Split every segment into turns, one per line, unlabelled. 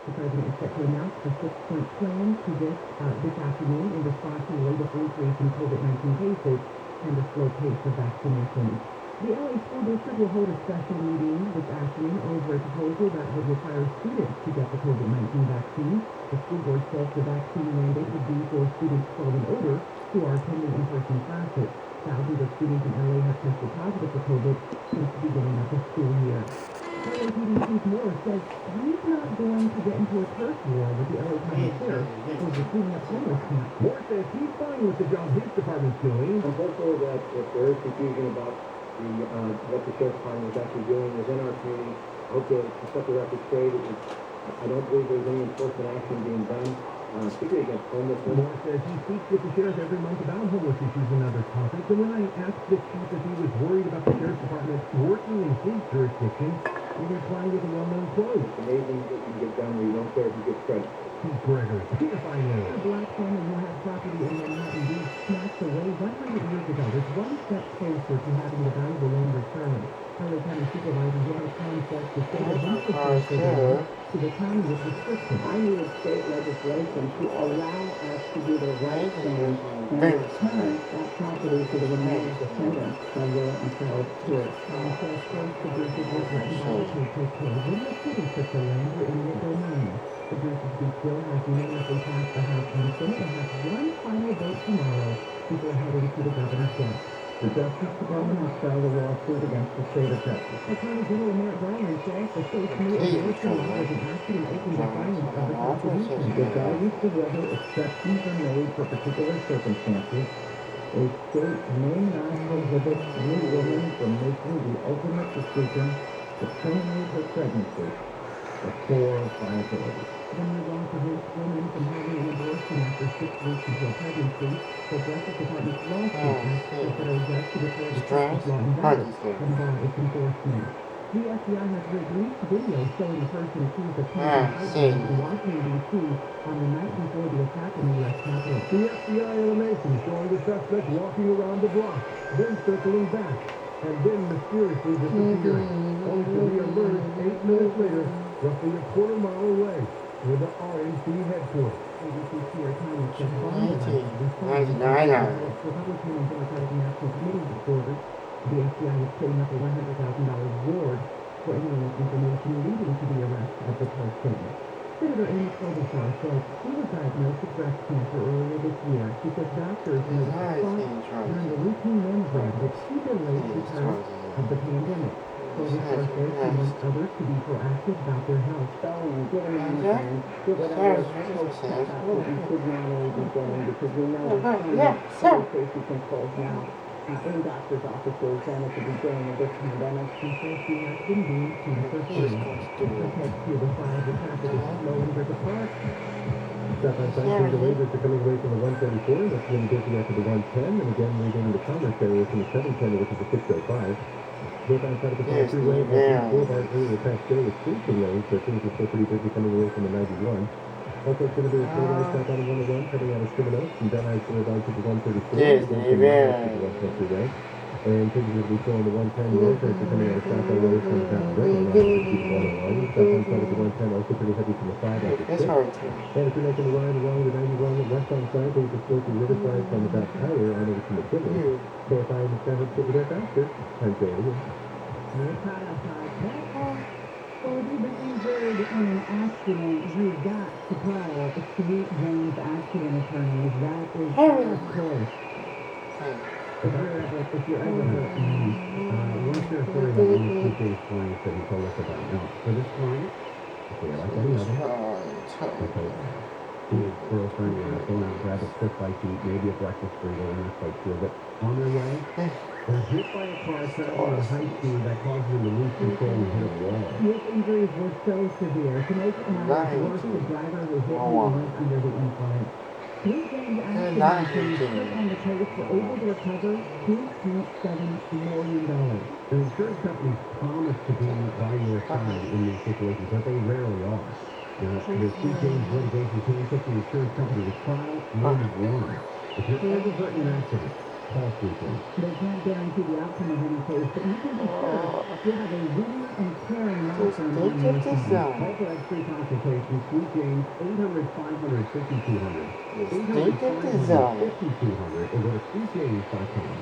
The president is set to announce the six-point plan to this afternoon in response to the latest increase in COVID-19 cases and the slow pace of vaccinations. The LA School District will hold a special meeting this afternoon over a proposal that would require students to get the COVID-19 vaccine. The school board says the vaccine mandate would be for students 12 and older who are attending in-person classes. Thousands of students in LA have tested positive for COVID since the beginning of the school year. LAPD Chief Moore says he's not going to get into a turf war with the LA County Sheriff over cleaning up homeless camps. Moore says he's fine with the job his department's doing.
I'm hopeful that if there is confusion about what the sheriff's department is actually doing within our community, I hope to set the record straight. I don't believe there's any enforcement action being done, particularly against homelessness.
Moore says he speaks with the sheriff every month about homeless issues and other topics. And when I asked the chief if he was worried about the sheriff's department working in his jurisdiction, he replied with a well-known quote.
It's amazing what you can get done where you don't care if you get credit.
Keith Gregory, Kfi Am. A black family who had property in Manhattan Beach snatched away 100 years ago is one step closer to having the valuable land returned. LA County Supervisor General Concept to say that he to the county with restrictions.
I needed state legislation to allow us to do the right thing and return that property to the remaining descendants from where it fell to.
Concept first the Bruce's was recognized to take care when the city took the land for eminent domain. The Bruce's Beach bill has unanimously passed the House and the Senate and has one final vote tomorrow before heading to the governor's desk.
The Justice Department has filed a lawsuit against the state of Texas.
Attorney General Merrick Garland says the state's new abortion law is an action in open defiance of the Constitution.
Regardless of whether exceptions are made for particular circumstances, a state may not prohibit any woman from making the ultimate decision to terminate her pregnancy before viability.
The new law prevents women from having an abortion after 6 weeks until pregnancy. The Justice Department's lawsuit asks the federal judge to declare the Texas law invalid and bar its enforcement. The FBI has released video showing the person accused of committing in Washington, D.C. on the night before the attack in the U.S. Capitol. The FBI animation showing the suspect walking around the block, then circling back, and then mysteriously disappearing, only to reemerge 8 minutes later, roughly a quarter mile away, near the RNC headquarters. ABC Sierra County said Republican and Democratic National Committee supporters. The FBI is putting up a $100,000 reward for anyone with information leading to the arrest of the person. Senator Amy Klobuchar said she was diagnosed with breast cancer earlier this year. She says doctors noticed a spot during the routine mammogram that she delayed because of the pandemic. Klobuchar says she wants others to be proactive about their health.
Get a mammogram, get whatever post-checkup that you should normally be getting, because we know there's so many safety controls now in doctors' offices and at the beginning of this pandemic.
She says she has been doing cancer-free. Protect to the side of the traffic is slow in River Park.
Stop on sign the waivers are coming away from the 134, that's going to be busy after the 110, and again regaining the commerce area from the 710, which is the 605. Both on side of the Park Freeway, and Boulevard earlier past day with street lanes, so things are still pretty busy coming away from the 91. Also, it's going to be a full-line stop on the 101 coming out of Sherman Oaks and then I Boulevard to the 134. Yes, Freeway. And things are going to be still on the 110 road, so it's coming out of South LA from the South Redmond to the 101. Stop on side of the 110, also pretty heavy from the 5 out to 6. And if you're making the ride along the 91 west on side, things are still to Riverside from the back tower on over to McKinley. So if I understand it, get there faster. Time's over.
Well, if you've been injured in an accident, you've got to call the Sweet James Accident Attorneys. That is our choice.
If you're ever hurt, once you're sorry about one of the TJ's clients that he told us about. Now, for this client, if they like any other, his girlfriend or going out to grab a quick bite to eat, maybe a breakfast burrito in this like field, but on their way, they're hit by a car traveling at a high speed that causes them to lose control and hit a wall.
His injuries were so severe. To make matters worse, the driver who hit him went under the influence. Sweet James Accident Attorneys put on the case were able to recover $2.7 million.
The insurance companies promise to be by your side in these situations, but they rarely are. The Sweet James litigation team took the insurance company to trial, won. If you're ever hurt in an accident,
pulse weekend.
They can't guarantee the outcome of any case, but you can be sure you'll have a winning and caring law firm on your side.
Call for that free consultation. Sweet James, 800-500-5200. 800-500-5200. Or go to sweetjames.com.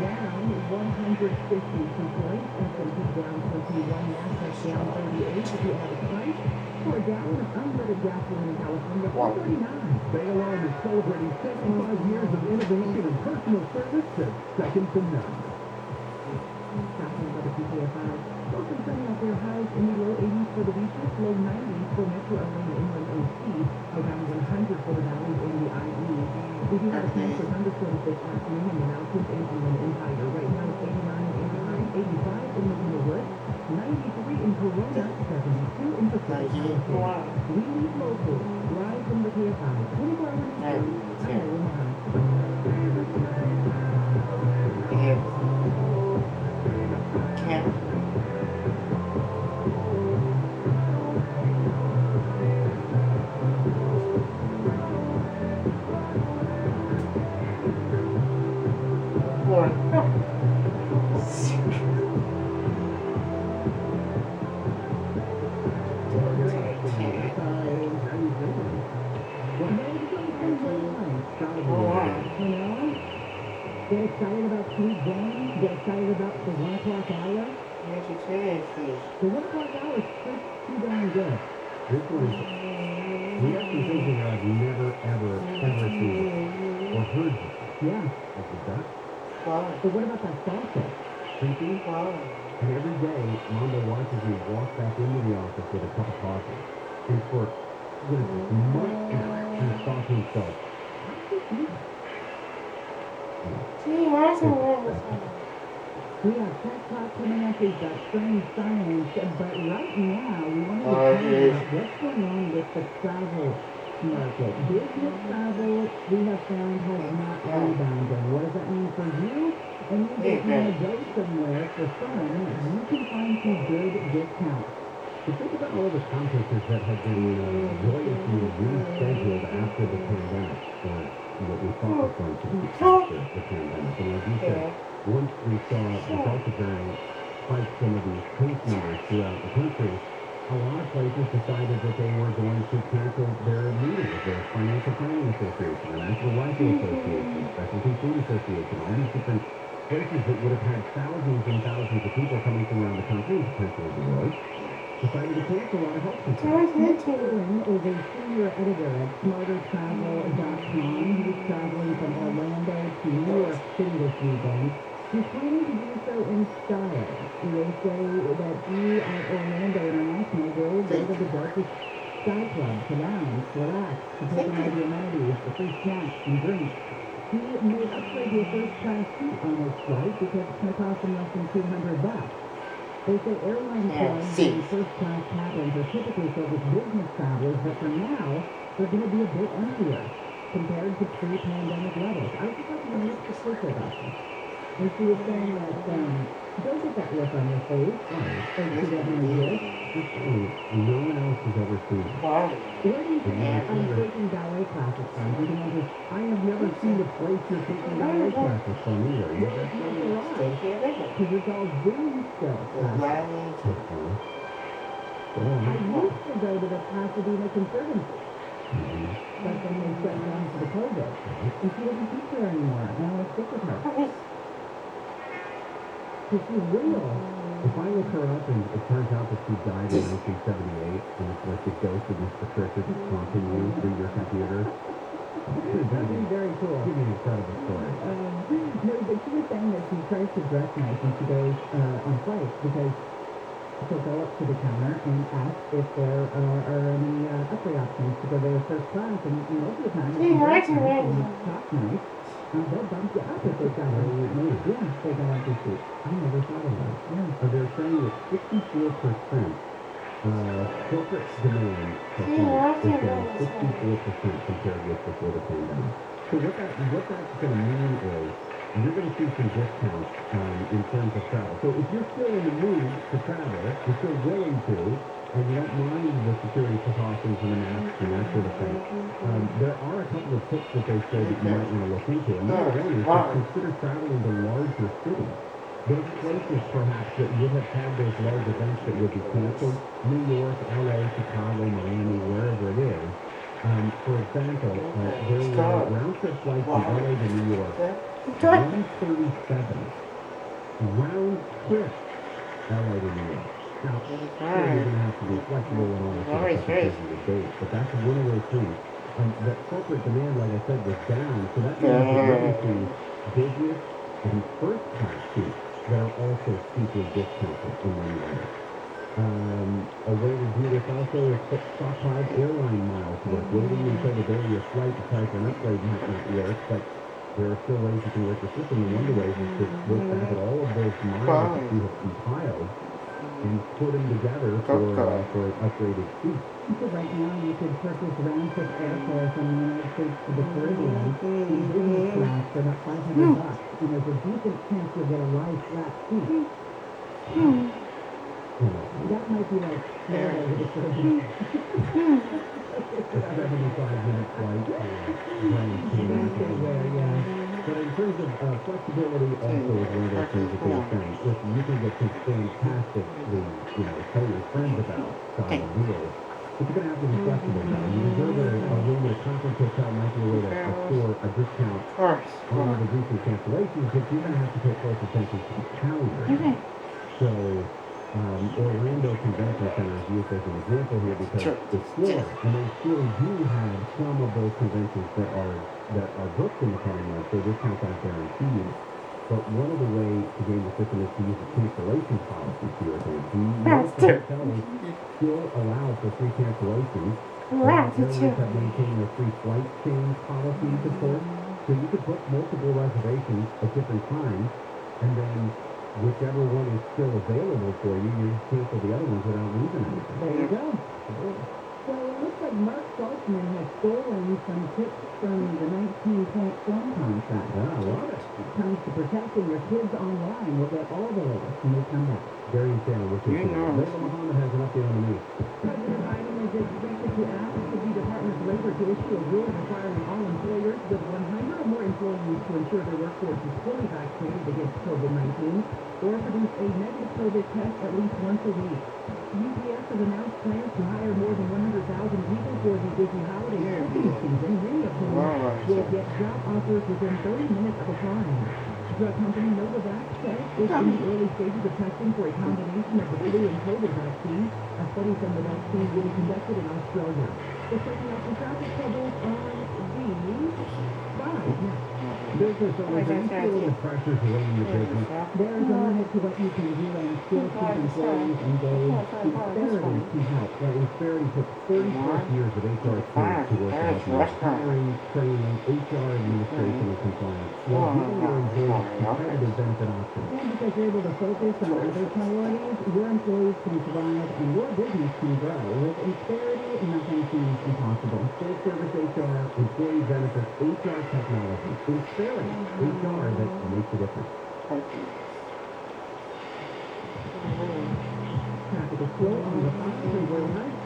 Down 150 points, S&P down 21, NASDAQ down 38. If you add a price for a gallon of unleaded gasoline in California, $4.39.
Bay Alarm is celebrating 75 years of innovation and personal service that's second to none.
Talking about the PKFI. Welcome sunny out there. Highs in the low 80s for the beaches, low 90s for Metro LA and Inland OC, around 100 for the valleys in the IE. We do have a chance for thunderstorms this afternoon in the mountains and Inland Empire. Right now it's 89 in Anaheim, 85 in Laguna Woods, 93 in Corona, 72 in Pacific California. We lead local, live from the KFI, 24-hour news. I'm Aaron Mahan. Get excited about Sweet James. Get excited about the 1 o'clock hour. The 1 o'clock hour is pretty darn good.
This one is, we have some things that I've never, ever seen or heard
Yeah.
of the duck.
But what about that salsa?
Creepy. And every day, Mama watches me walk back into the office with a cup of coffee. And for, months now, he's thought to himself,
We have Tech Talk coming up. We've got strange science. But right now, we want to tell you about what's going on with the travel market. Business travel, we have found, has not rebounded. What does that mean for you? And if you want to go somewhere for fun, you can find some good discounts.
So think about all the conferences that have been joyously rescheduled after the pandemic, or what we thought was going to be after the pandemic. And like you said, once we saw the Delta variant spike some of these case numbers throughout the country, a lot of places decided that they were going to cancel their meetings, their Financial Planning Association, the National Rifle Association, Specialty Food Association, all these different places that would have had thousands and thousands of people coming from around the country and potentially the world, decided to cancel a lot of health concerns.
Nick Taylor is a senior editor at smartertravel.com. He was traveling from Orlando to New York City this weekend. He's planning to do so in style. They say that you at Orlando International will go to the darkest sky club to lounge, relax, to take in all the amenities, the free snacks and drinks. He may upgrade to a first-class seat on his flight because it's going to cost him less than $200. They say airline clubs and first-class cabins are typically filled with business travelers, but for now, they're going to be a bit emptier compared to pre-pandemic levels. I was just talking to Nick Patricia about this, and she was saying that, don't get that look on your face, as she doesn't exist.
No one else has ever seen it.
Where do you think I'm taking ballet classes from?
I have never seen a place you're taking ballet classes from either.
Because it's all Zoom still. I used to go to the Pasadena Conservancy. But then they shut down for the COVID. And she doesn't teach there anymore. And I want to stick with her. Because she's real.
If I look her up and it turns out that she died in 1978, and it's like the ghost of Miss Patricia just haunting you through your computer,
that'd be very cool.
It'd be an incredible story.
No, but she was saying that she tries to dress nice when she goes on flights because
to go up to the counter and ask if there are any upgrade options to go there first class. And most of the time, if you talk nice, they'll bump you up if they've got yeah, they got empty seats.
I never thought of that.
Yeah.
They're saying that 64% corporate demand for flights is down 64% compared with before the pandemic. So what that's going to mean is you're going to see some discounts in terms of travel. So if you're still in the mood to travel, you're still willing to, and you don't mind the security precautions and the masks and that sort of thing, there are a couple of tips that they say that you might want to look into. And number one is to consider traveling to larger cities. Those places perhaps that would have had those large events that would be canceled, New York, LA, Chicago, Miami, wherever it is. For example, there were round-trip flights from LA to New York, 137. Round trip, LA to New York. Now, sure, you're going to have to be flexible and all that stuff in the dates, but that's one of those things. That corporate demand, like I said, was down, so that means that you're going to see business and first-class seats that are also steeply discounted in many ways. A way to do this also is put stockpiled airline miles work. Waiting until the day of your flight to try for an upgrade might not work, but there are still ways you can work the system. And one of the ways is to look back at all of those miles that you have compiled and put them together for upgraded seats.
So right now you could purchase round-trip airfare from the United States to the Caribbean in business class for about $500. And there's a decent chance you'll get a live flat seat. That might be like Florida with the Caribbean.
A 75-minute flight to But in terms of flexibility, also is one of those things that they were saying. Listen, you can get some fantastically, tell your friends about style deals, but you're going to have to be flexible now. You reserve a room at a conference hotel might be a way to score a discount on the recent cancellations, but you're going to have to pay close attention to the calendar. So, Orlando Convention Center is used as an example here because it's Florida, and they still do have some of those conventions that are booked in the coming months, so discounts aren't guaranteed. But one of the ways to gain the system is to use a cancellation policy to your advantage. Most hotels still allow for free cancellations. Airlines have maintained a free flight change policy to support, so you could book multiple reservations at different times, and then whichever one is still available for you, you cancel the other ones without losing anything.
There you go. So it looks like Mark Saltzman has stolen some tips from the 19-point film contract.
Yeah, I love it.
When it comes to protecting your kids online, we'll get all the latest when we come back.
Very channel, which is Layla Muhammad has an update on the news.
President Biden is expected to ask the Department of Labor to issue a rule requiring all employers with 100 or more employees to ensure their workforce is fully vaccinated against COVID-19 or produce a negative COVID test at least once a week. UPS has announced plans to hire more than 100,000 people for the busy holiday shopping season, many of whom will get job offers within 30 minutes of applying. Drug company Novavax says it's in the early stages of testing for a combination of the flu and COVID vaccine. A study from the vaccine will be conducted in Australia. We're checking out some traffic troubles on the 5 now.
Business owners, are you feeling the pressures weighing your business?
There is a limit to what you can do and still keep employees engaged. Insperity can help.
Well, Insperity took 30-plus years of HR experience to work with you. Hiring, training, HR administration, and compliance. While giving your employees competitive benefit options.
And because you're able to focus on other priorities, your employees can thrive and your business can grow. With Insperity, nothing seems impossible.
Full-service HR, employee benefits, HR technology. Insperity, HR that makes a difference.
Traffic is slow on the Fox Freeway West.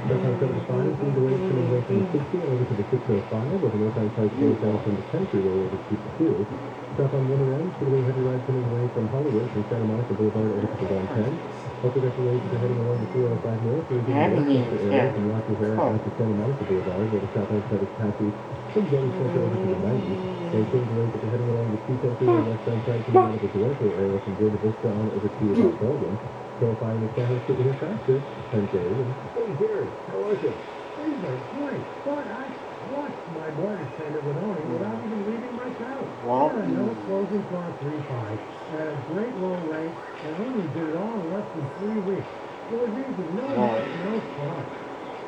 That's how 75 is the way coming away from the 60 over to the 605 with a northbound side slows down from the 10 freeway over to the 2. Stop on 101 for the heavy ride coming away from Hollywood from Santa Monica Boulevard over to the 110. Also got the ways that are heading along the 205 north through the Westchester area from Rocky Fair out to Santa Monica Boulevard where the southbound side is passing from Jones Center over to the 90. And change the ways that are heading along the 210 on the westbound side coming out of the Duarte area from Buena Vista on over to Baldwin. Qualifying the San Jose here faster, 10K. Hey, Gary, how was it?
Things are great, but I watched my mortgage payment with owning without even leaving my couch.
Wow.
There are no closing costs refis, and at a great low rate and only did it all in less than 3 weeks. It was easy, no mess, no fun.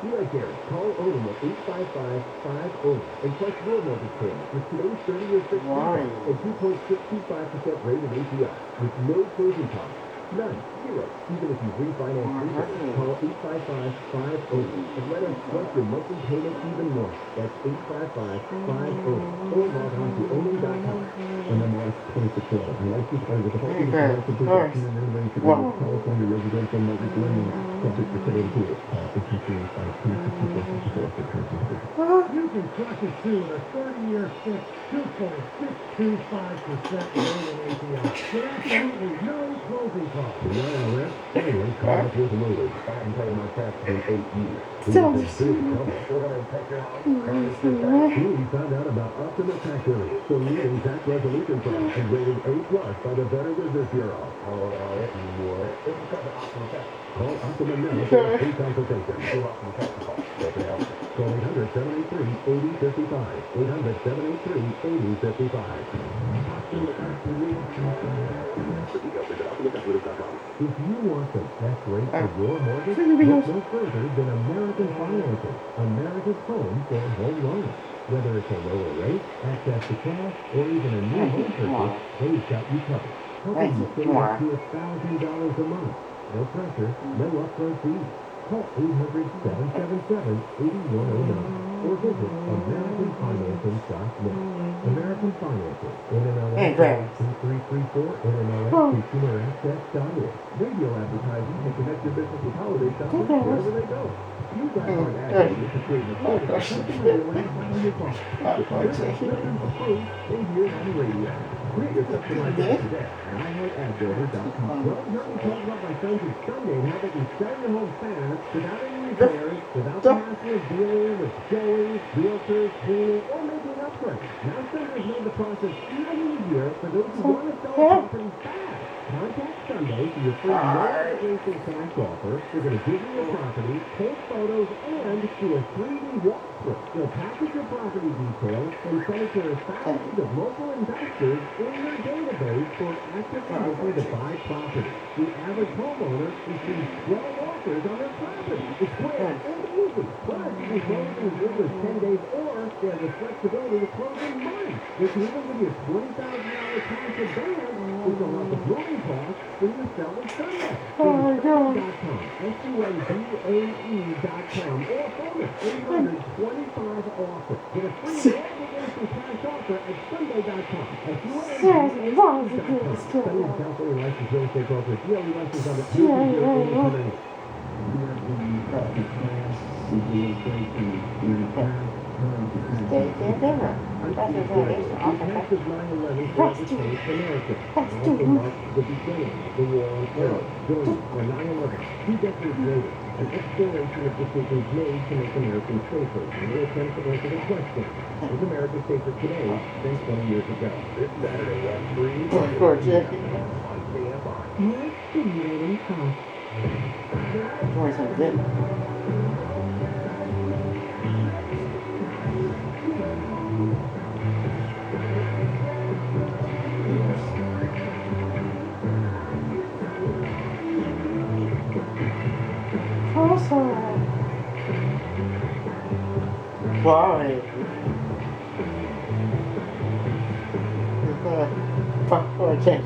Be right there. Call Odom at 855-5-ODOM and plus more mortgage payments with today's 30-year fixed rate and 2.625% rate of APR with no closing costs. None. Zero. Even if you refinance recently, call 855-5-ODOM and let us sweat your monthly payment even more. That's 855-5-ODOM or log on to odom.com.
MLS 26 level. License by the Department of Financial Protection and Innovation of California Residential Mortgage Lending. Subject to credit approval. Issued by 264 for transmission. You can crush it too with a 30-year fixed 2.625% rate of APR. With absolutely no closing costs.
The IRS finally caught up with Motors. I haven't paid my taxes in 8 years.
Sounds
We're going to take your house. We found out about Optima Tax Relief, the leading tax resolution firm, and rated A+ by the Better Business Bureau. This is called the Optima Tax. Call Optima now for a free consultation. Call 800-783-8055. 800-783-8055. If you want the best rate for your mortgage, look no further than American Financing, America's home for home loans. Whether it's a lower rate, access to cash, or even a new home purchase, they've got you covered. Helping you save up to $1,000 a month. No pressure, no upfront fees. Call 800-777-8109 or visit AmericanFinancing.net. American Financing, NMLS 2334, NMLS ConsumerAccess.org. Radio advertising can connect your business with holiday shoppers wherever they go. You guys aren't asking to create a phone. On your phone. Approved and here on the radio. Create your customized ad today at iHeartAdBuilder.com. Well, you heard me talk about my friends at Sunday and how they can sell your home fast without any repairs, without the hassle of dealing with showing, realtors, cleaning, or making an upgrade. Now Sunday's made the process even easier for those who want to sell property fast. Contact Sunday for your free no-obligation cash offer. We're going to give you your property, take photos, and do a 3D walkthrough. They'll package your property details and send it to thousands of local investors in your database for actively looking to buy property. The average homeowner receives 12 offers on their property. It's quick and easy. Plus, you can close in as little as 10 days, or they have the flexibility to close in months. They can even give you $20,000 cash advance, which will help the closing costs when you sell it Sunday. Sunday.com, SUNDAE.com, or phone it 800-25-OFFER. Get a free no-obligation cash offer at Sunday.com, SUNDAE.com. Sunday California licensed real estate broker, DLE license on the Massive 9/11 for the states of America. Also marks the beginning of the war on terror. Join us for 9/11, 2 decades later, an exploration of decisions made to make Americans safer, and we'll attempt to answer the question: is America safer today than 20 years ago? This Saturday at 3 on KFI.
More stimulating talk.
Why? Okay.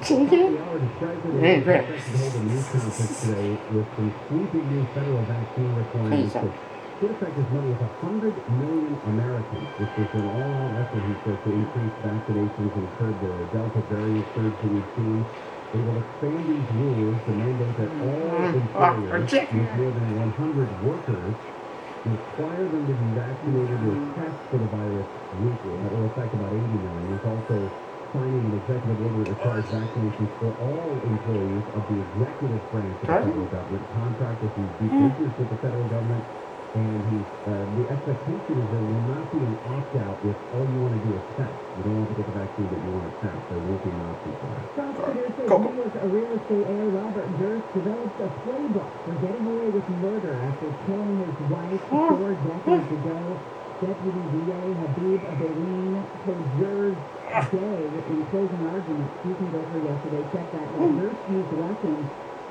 Chicken? Hey, Chris. Hold a news conference today with some sweeping new federal vaccine requirements that could affect as many as 100 million Americans. This is an all-out effort, he said, to increase vaccinations and curb the Delta variant surge that we've seen. They will expand these rules to mandate that all employers with more than 100 workers require them to be vaccinated or test for the virus weekly. That will affect about 80 million. It's also signing an executive order that requires vaccinations for all employees of the executive branch of the federal government, contractors, if he business with the federal government, and the expectation is there will not be an opt-out if all you want to do is test. You don't want to get the vaccine, but you want to test. There won't be an option for that.
Fox producer New York real estate heir Robert Durst developed a playbook for getting away with murder after killing his wife 4 decades ago. Deputy DA Habib Abeline told jurors today in closing argument, speaking over yesterday, check that Durst used lessons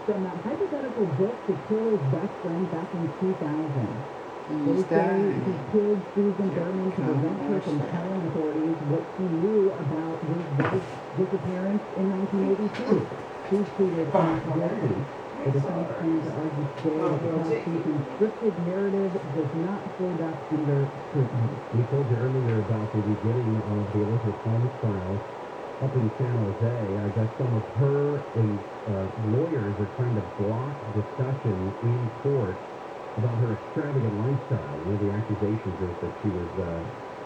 from that hypothetical book to kill his best friend back in 2000. They say he killed Susan Berman to prevent her from telling authorities what she knew about his wife's disappearance in 1982. She's pleaded not guilty. The defense plans to argue today that the prosecution's scripted narrative does not hold up under scrutiny.
We told you earlier about the beginning of the Elizabeth Holmes trial up in San Jose. I guess some of her lawyers are trying to block discussion in court about her extravagant lifestyle. One of the accusations is that she was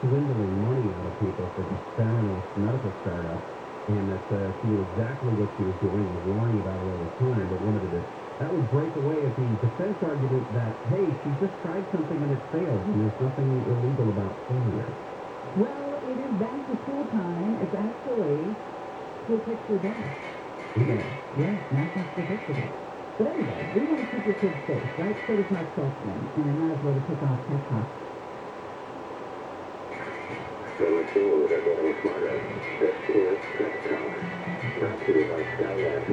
swindling money out of people for this Theranos medical startup, and that she knew exactly what she was doing, was lying about it all the time, but wanted to. That would break away at the defense argument that, hey, she just tried something and it failed, and there's nothing illegal about failure.
Well, it is back to school time. It's actually School Picture Day. Yeah, National School Picture Day. But anyway, we want to keep your kids safe, right? So does Mark Saltzman, and I might as well kick off Tech Talk.
Number 2, they're getting smarter. This is Tech Talk. Brought to you by Skylab.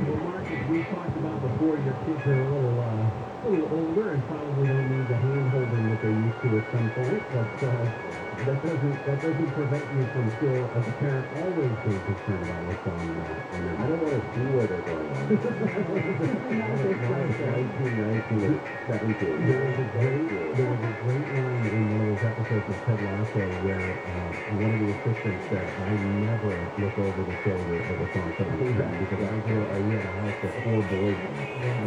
Well, Mark, as we talked about before, your kids are a little older and probably don't need the hand-holding that they used to at some point, but that doesn't prevent you from still, as a parent, always being concerned about what's on their
I don't want to see where they're going on. 19, 19, 17.
There was a great line in one of those episodes of Ted Lasso where one of the assistants said, I never look over the shoulder of the song somebody's friend because I had a house with 4 boys.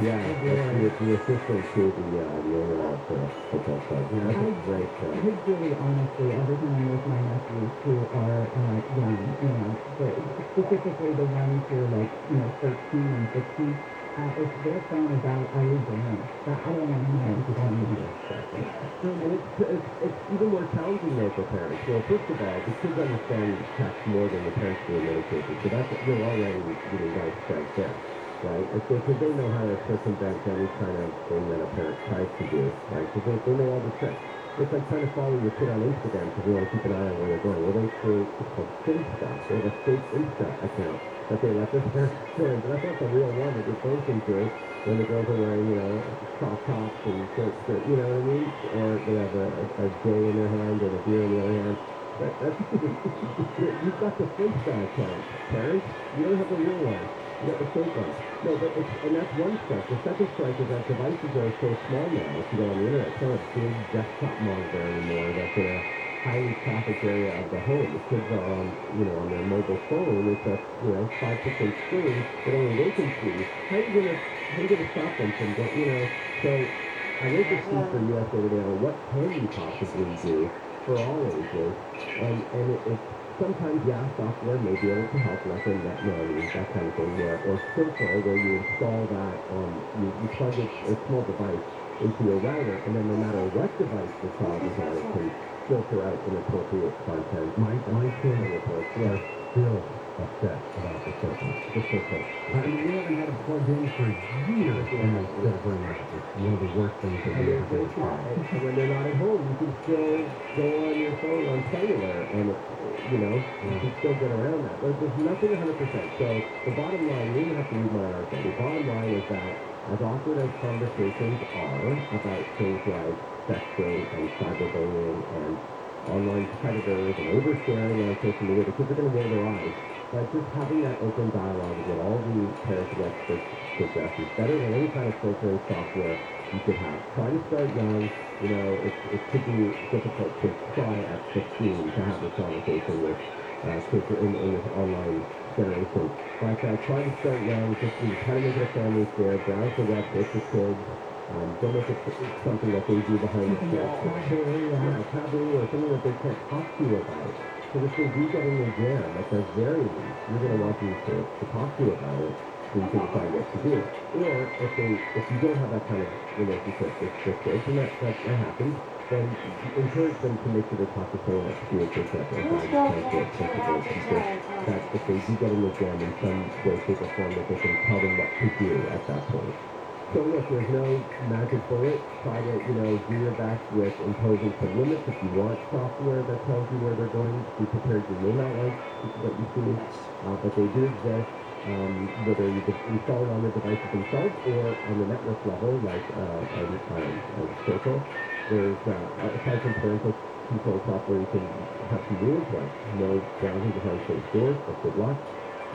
Yeah, the assistant to the owner of the football club. Yeah, that's a great show.
I think really honestly, every time I'm with my nephews who are young, but specifically the ones who are 13 and 15, if their phone is out, I leave the room. But I don't want to know because I don't need it.
And it's even more challenging though for parents. Well, first of all, the kids understand text more than the parents do in many cases. So that's you're already getting nice strength there. Right? And so because they know how to circumvent any kind of thing that a parent tries to do, right? Because they know all the tricks. It's like trying to follow your kid on Instagram because you want to keep an eye on where they're going. Well, they create what's called Insta. They have a fake Insta account that they let their parents join. But that's not the real one that you're posting to when the girls are wearing, crop tops and short skirt, you know what I mean? Or they have a J in their hand and a beer in the other hand. That's you've got the fake account, parents. You don't have the real one. You got the fake one. No, but and that's one strike. The second strike is that devices are so small now. If you go on the internet, it's not a big desktop monitor anymore that's in a highly trafficked area of the home. The kids are on, on their mobile phone. It's a, 5% screen that only they can see. How are you gonna stop them from going, So I wrote this piece for US the other day on what can you possibly do for all ages, and it's sometimes, software may be able to help, like a NetNote, that kind of thing, or Filter, where you install that you plug a small device into your router, and then no matter what device the child is on, it can filter out inappropriate content.
My family reports are still upset about the Filter. I mean, we haven't had it plugged in for years, and they still bring it up. It's one of the worst things that we ever did.
And when they're not at home, you can still go on your phone on cellular, and you can still get around that. But there's nothing 100%. So the bottom line, you don't have to read my article. The bottom line is that as awkward as conversations are about things like sexting and cyberbullying and online predators and oversharing on social media, the kids are going to roll their eyes. But just having that open dialogue with all the parents and experts suggest is better than any kind of filtering software you could have. Try to start young. It could be difficult to try at 15 to have this conversation with kids in this online generation. But try to start young, just to try to make it a family affair, browse the web with the kids. Don't make it something that they do behind the scenes. Taboo or something that they can't talk to you about. So if they do get in the jam, at the very least, you're going to want them to talk to you about it. you can decide what to do. Or if you don't have that kind of relationship with kids, and that happens, then encourage them to make sure they talk to someone at school, for example, a guidance counselor, principal, teacher, that if they do get an exam in some way, shape, or form, that they can tell them what to do at that point. So look, there's no magic bullet. Try to, do your best with imposing some limits. If you want software that tells you where they're going, be prepared. You may not like what you see, but they do exist. Whether you install it on the devices themselves or on the network level, like Circle, there's aside from parental control software, you can have some rules like no browsing behind closed doors, but good luck.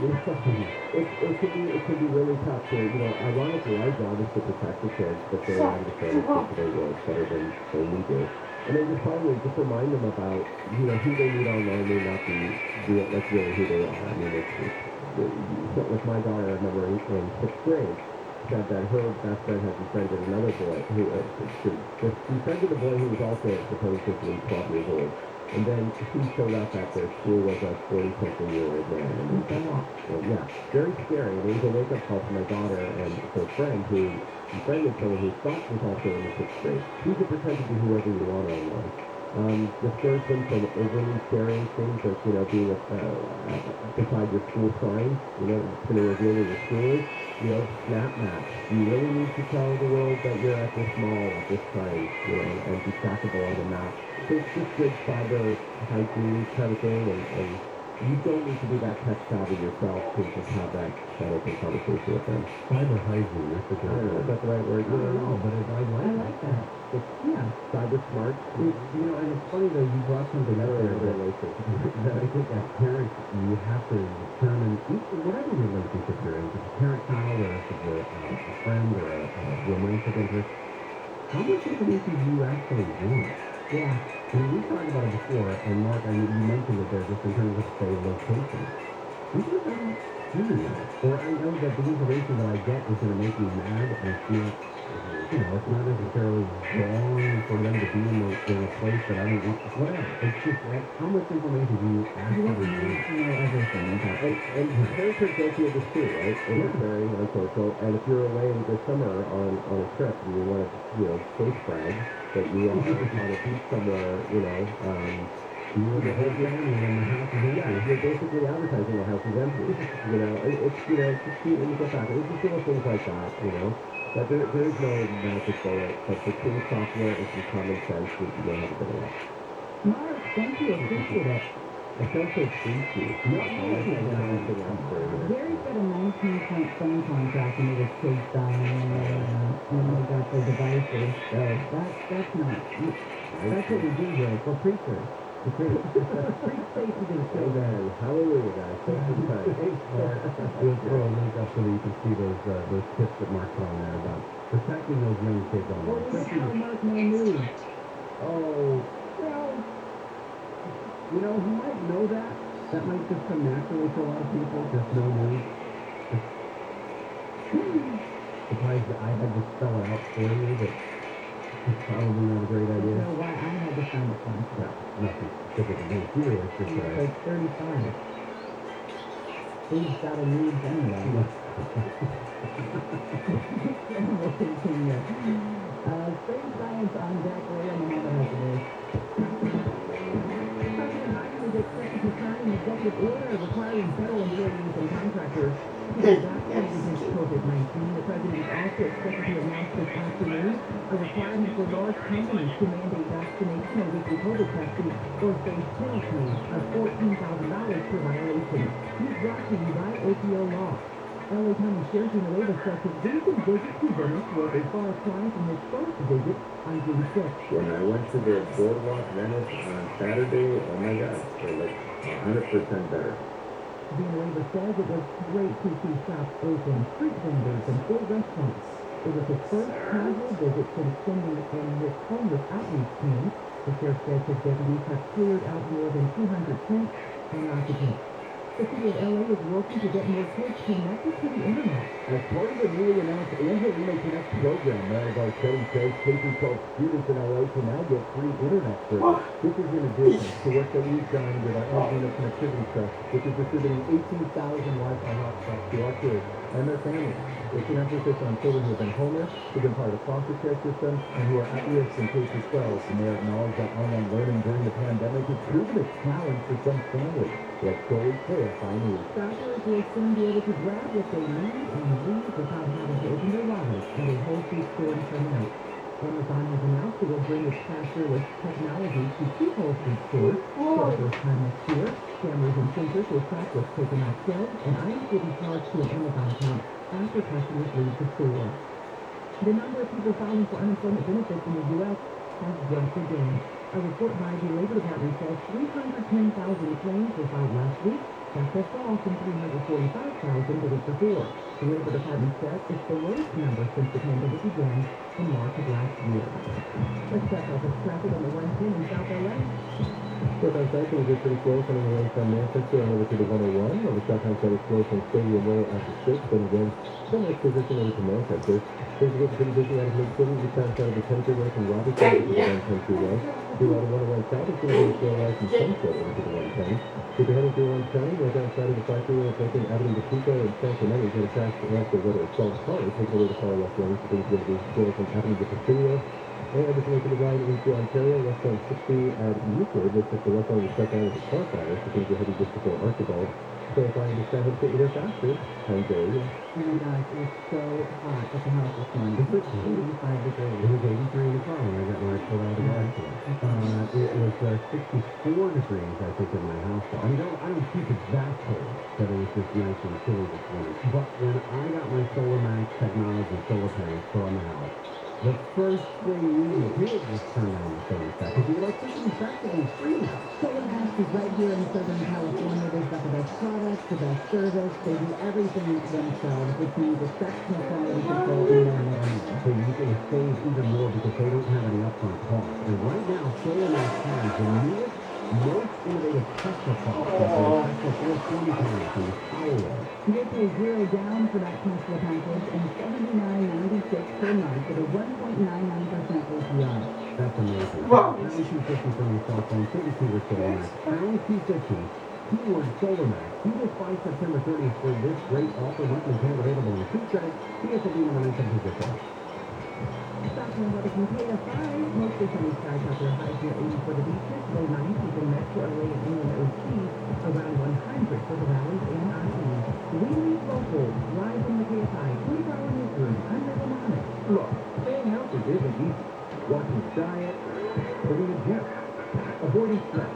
It can be really tough to, ironically, our job is to protect the kids, but they understand the today world better than we do. And then just finally, just remind them about, who they meet online may not be really who they are. I mean, with my daughter, I remember in 6th grade, said that her best friend had befriended another boy she befriended a boy who was also supposedly 12 years old. And then he showed up at their school as a 40-something-year-old man. And very scary. And it was a wake-up call for my daughter and her friend who befriended someone who thought was also in the 6th grade. You can pretend to be whoever you want online. Discourage them from overly sharing things like, being beside your school sign, it's going to reveal where your school is. Snap maps. You really need to tell the world that you're at this mall at this time, and be trackable on the map. It's just good cyber hygiene kind of thing, and you don't need to do that tech savvy yourself to just have that open conversation with them.
Cyber hygiene, that's a good word.
Is that the right word?
No, but I like that.
Cyber smart.
And it's funny though, you brought something up there that I think as parents, you have to determine, whatever relationship you're in, if it's a parent-child or if it's a friend or a romantic interest, how much information do you actually want? Yeah. We talked about it before, and Mark, you mentioned it there just in terms of, say, location. Sometimes I don't really know. Or I know that the information that I get is going to make me mad, and it's not, it's not necessarily wrong for them to be in a place that I don't want, whatever. It's just like, how much information do you actually want?
Everything. And parents are guilty of this too, right? It's very unsocial. And if you're away this summer on a trip and you want to, face brag that you are on a beach somewhere, you're the whole family and the house is empty. Yeah, you're basically advertising the house is empty. It's, just cute when you get back. It's just little things like that, But there is no magic bullet, but for clean software and some common sense, you don't have a bit of luck.
Mark, thank you. Appreciate it.
I felt so creepy.
Gary's got a 19-point phone contract and it was chased down when they got the devices. So that's not. That's what we do here for preachers. The preach safety to the children.
Amen. Hallelujah, guys. Thanks for the time.
We'll throw a link up so that you can see those tips that Mark put on there about protecting those young kids on
Well,
there.
you tell Mark no news.
Oh, well, he might know that. That might just come naturally to a lot of people, just no news. Surprised that I had to spell it out for you, but it's probably not a great
You
idea.
know why I had to sign the contract.
Nothing specific against you, it's just
Like 35. He's got a needs anyway. We'll continue. Space science on deck. Ray on the mother has it is. President Biden is expected to sign an executive order requiring federal employees and contractors to be vaccinated against COVID-19. The president is also expected to announce this afternoon a requirement for large companies to mandate vaccination or weekly COVID testing or face penalties of $14,000 per violation. He's brought to you by OPO Law. LA County Sheriff Nueva says his recent visit to Venice was a far cry from his first visit on June 6th.
When I went to the boardwalk Venice on Saturday, oh my God, they're like 100% better.
Nueva says it was great to see shops open, street vendors, and full restaurants. It was his first casual visit since sending in his homeless outreach team. The sheriff says his deputies have cleared out more than 200 tents and occupants.
The city of LA is working to get more kids connected to the internet.
As part of the newly announced Angelo Connect program, that is our study says K-12 students in LA can now get free internet service. This is in addition to work that we've done with our Angelo Connectivity Trust, which is distributing 18,000 Wi-Fi hotspots to our kids and their families. It's an emphasis on children who have been homeless, who've been part of foster care systems, and who are at risk in K-12. And they acknowledge that online learning during the pandemic has proven a challenge for some families. Let's go KFI News.
Shoppers will soon be able to grab what they need and leave without having to open their wallets at a Whole Foods store and turn out. Amazon has announced it will bring its cashless technology to 2 Whole Foods stores for the first time next year. Cameras and sensors will track what's taken off shelves, and items will be charged to an Amazon account after customers leave the store. The number of people filing for unemployment benefits in the U.S. has jumped again. A report by the Labor Department says 310,000 claims were filed last week. That's a fall from 345,000 the week before. The Labor Department says it's the lowest number since the pandemic began in March of last year. Let's check out the traffic on the 110 in South LA.
Southbound side can get pretty slow coming away from Manchester and over to the 101. On the southbound side is slow from Stadium Way after 6. Then again, some next position over to Manchester. Things are getting pretty busy out of Mid-City. The south side of the 10 freeway from Robinson over to the 110 freeway. Through out of 101 south, it's going to be a slow ride from Sunset over to the 110. If you're heading through 120, right outside of the 5 freeway of Lincoln Avenue to Pico and San Clemente, you're going to crash left or whether it's solid cars, taking away the far left lane. So things are going to be slow from Avenue to Presidio. And if you're making the ride into Ontario, west on 60 at Euclid, looks like the left lane is shut down with a car fire, so things are heading just before Archibald. So if I understand how to get you there faster, time's there.
Oh my gosh, it's so hot at the house this morning. It's 85 degrees.
It was 83 in the car when I got when I pulled out of the garage. It was 64 degrees, I think, in my house. I mean, I don't keep it that cold, but it was just nice and chilly this morning. But when I got my Solar Max technology solar panels put on the house, the first thing we did was turn on the thermostat because the electricity is practically free now.
Solar Max is right here in Southern California. They've got the best products, the best service. They do everything themselves, which means exceptional quality control in their environment.
So you can save even more because they don't have any upfront costs. And right now, Solar Max has the newest, most innovative Tesla products. Like the Tesla 420 panels and the Power.
You'll pay $0 down for that Tesla package and $79.96 per month with a 1.99% APR.
That's amazing.
Wow.
Pound 250 from your cell phone, 32 with Solar Max. Pound 250, keyword Solar Max. Do this by September 30th for this great offer. Monthly plan available in 2 cents. PSLD number 976.
Stockton weather from KFI. Mostly sunny skies out there, highs near 80 for the beaches, low 90s in Metro LA and Inland OC, around 100 for the valleys and IE. We leave local, live in the KFI 24-hour newsroom. I'm Rebel Mohammed.
Look, staying healthy isn't easy. Watching diet, putting a gym, avoiding stress.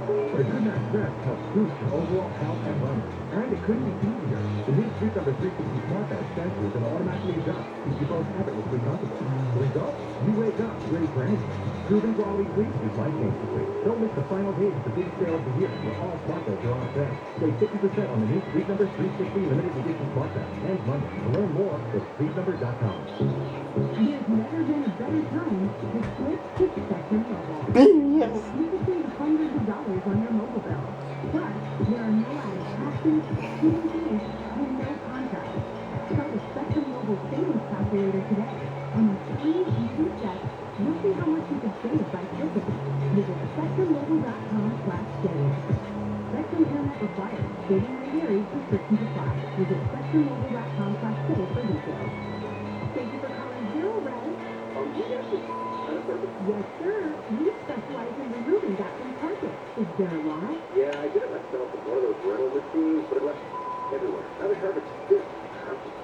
But a good night's rest helps boost your overall health and wellness. And it couldn't be easier. The new Sleep Number 360 Smart Bed sensors can automatically adjust to keep both habit with sleep comfortable. The result? You wake up ready for anything. Proven quality sleep is life-changing sleep. Don't miss the final days of the big sale of the year where all smart beds are on sale. Save 50% on the new Sleep Number 360 limited edition smart bed. And Monday. To learn more, go to sleepnumber.com.
There's never been a better time to switch to Spectrum Mobile.
Yes.
You can save hundreds of dollars on your mobile bill. Plus, there are no added taxes, hidden fees, and no contracts. Start a Spectrum Mobile savings calculator today. On the 3 easy steps, you'll see how much you could save by clicking. Visit spectrummobile.com/save. Spectrum Internet required. Saving may vary. Restrictions apply. Visit spectrummobile.com/save for details. Thank you for calling Zero Red.
Oh, yes.
Yes, sir. We specialize in removing that from carpet. Is there a why?
Yeah, I did it myself with one of those rental machines, but it left everywhere. Now the carpet's stiff.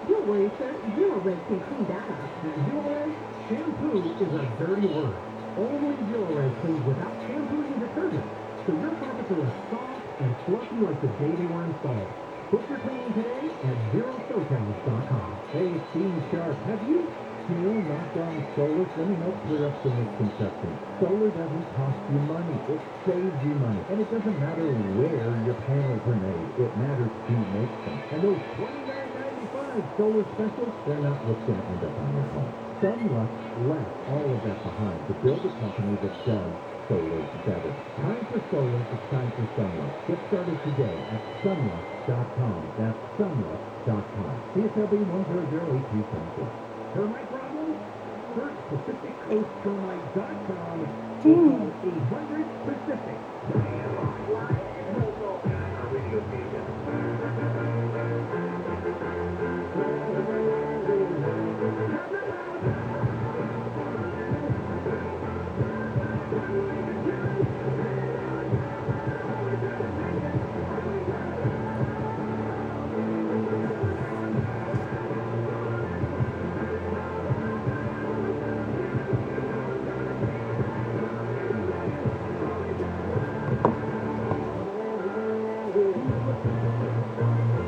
Don't worry, sir. Zero Red can clean that up.
Zero Red, shampoo is a dirty word. Only Zero Red cleans without shampooing and detergent. So your carpets are as soft and fluffy like the day they were installed. Book your cleaning today at ZeroShowtowns.com. Hey, Steve Sharp, have you still not gone solar? Let me help clear up some misconceptions. Solar doesn't cost you money. It saves you money. And it doesn't matter where your panels are made. It matters who makes them. And those $29.95 solar specials, they're not what's going to end up on your home. Sunlux left all of that behind to build a company that does solar better. Time for solar, it's time for Sunlight. Get started today at sunlight.com. That's sunlight.com. CSLB 1008274. Termite problems? Search PacificCoastTermite.com or call 800 Pacific.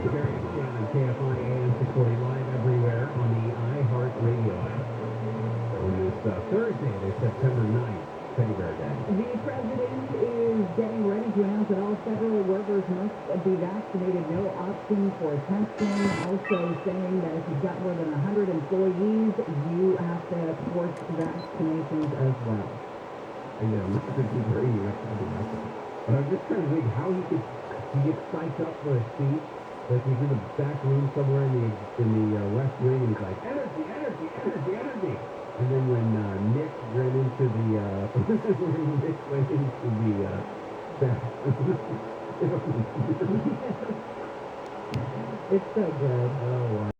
KFI AM 640 live everywhere on the iHeart Radio app. On this Thursday, it is September 9th, Teddy Bear Day.
The president is getting ready to announce that all federal workers must be vaccinated, no option for testing. Also saying that if you've got more than 100 employees, you have to force vaccinations as well.
And Mr. Good's radio, that's probably nothing. But I'm just trying to think how he get psyched up for a seat. Like he's in the back room somewhere in the West Wing, and he's like, energy, energy, energy, energy. And then when Nick ran into the when Nick went into the back,
It's so good.
oh wow.